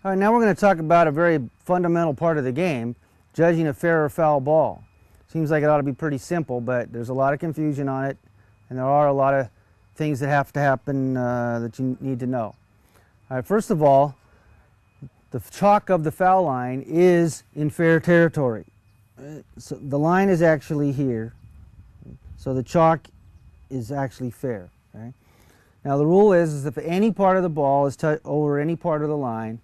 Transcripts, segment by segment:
All right, now we're going to talk about a very fundamental part of the game, judging a fair or foul ball. Seems like it ought to be pretty simple, but there's a lot of confusion on it, and there are a lot of things that have to happen that you need to know. All right, first of all, the chalk of the foul line is in fair territory. So the line is actually here, so the chalk is actually fair. Right? Now the rule is if any part of the ball is over any part of the line,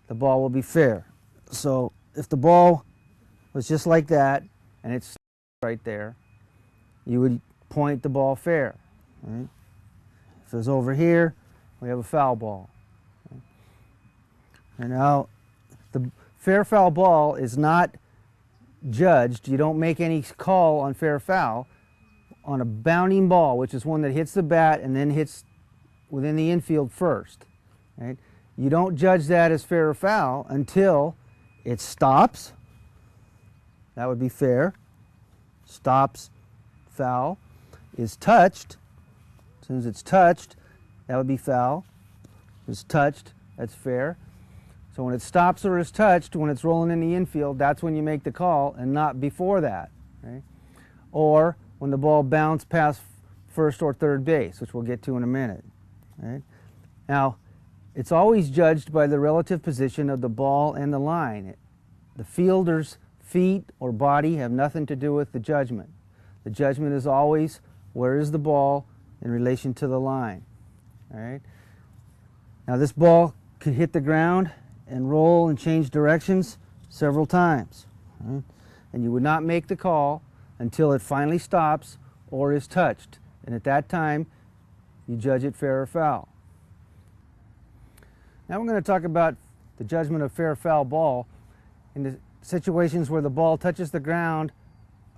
the ball will be fair. So if the ball was just like that and it's right there, you would point the ball fair. Right? If it was over here, we have a foul ball. Right? And now the fair foul ball is not judged. You don't make any call on fair foul on a bounding ball, which is one that hits the bat and then hits within the infield first. Right? You don't judge that as fair or foul until it stops. That would be fair. Stops, foul. Is touched. As soon as it's touched, that would be foul. It's touched, that's fair. So when it stops or is touched, when it's rolling in the infield, that's when you make the call and not before that. Right? Or when the ball bounced past first or third base, which we'll get to in a minute. Right? Now, it's always judged by the relative position of the ball and the line. The fielder's feet or body have nothing to do with the judgment. The judgment is always where is the ball in relation to the line. All right? Now this ball could hit the ground and roll and change directions several times. Right? And you would not make the call until it finally stops or is touched. And at that time, you judge it fair or foul. Now we're going to talk about the judgment of fair or foul ball in the situations where the ball touches the ground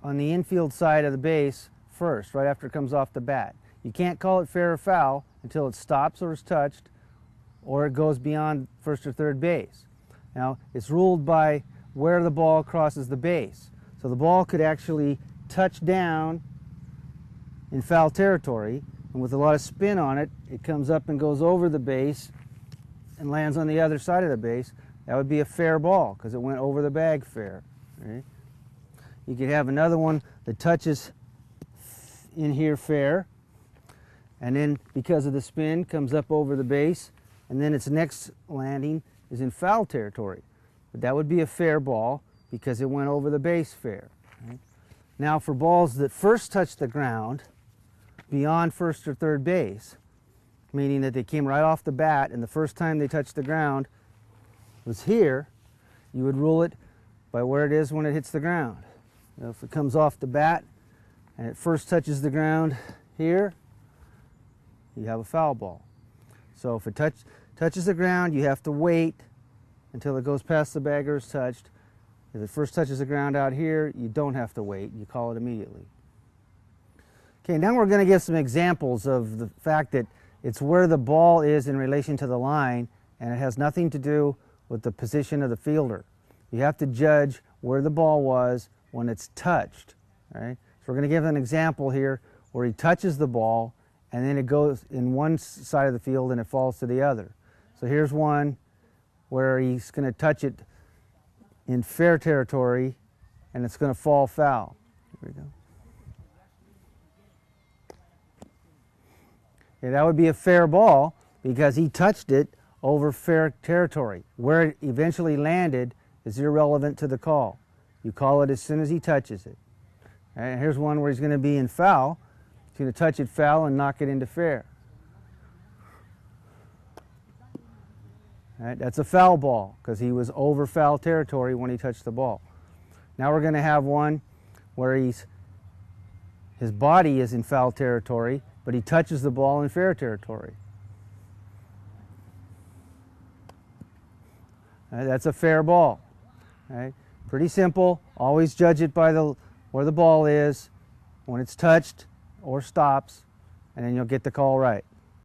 on the infield side of the base first, right after it comes off the bat. You can't call it fair or foul until it stops or is touched or it goes beyond first or third base. Now, it's ruled by where the ball crosses the base. So the ball could actually touch down in foul territory, and with a lot of spin on it, it comes up and goes over the base and lands on the other side of the base. That would be a fair ball because it went over the bag fair. Right? You could have another one that touches in here fair, and then because of the spin comes up over the base, and then its next landing is in foul territory. But that would be a fair ball because it went over the base fair. Right? Now for balls that first touch the ground beyond first or third base, meaning that they came right off the bat and the first time they touched the ground was here, you would rule it by where it is when it hits the ground. You know, if it comes off the bat and it first touches the ground here, you have a foul ball. So if it touches the ground, you have to wait until it goes past the bag or is touched. If it first touches the ground out here, you don't have to wait. You call it immediately. Okay, now we're going to give some examples of the fact that it's where the ball is in relation to the line, and it has nothing to do with the position of the fielder. You have to judge where the ball was when it's touched. Right? So we're going to give an example here where he touches the ball, and then it goes in one side of the field and it falls to the other. So here's one where he's going to touch it in fair territory, and it's going to fall foul. Here we go. Okay, that would be a fair ball because he touched it over fair territory. Where it eventually landed is irrelevant to the call. You call it as soon as he touches it. All right, here's one where he's going to be in foul. He's going to touch it foul and knock it into fair. All right, that's a foul ball because he was over foul territory when he touched the ball. Now we're going to have one where his body is in foul territory, but he touches the ball in fair territory. All right, that's a fair ball. All right, pretty simple. Always judge it by where the ball is when it's touched or stops, and then you'll get the call right.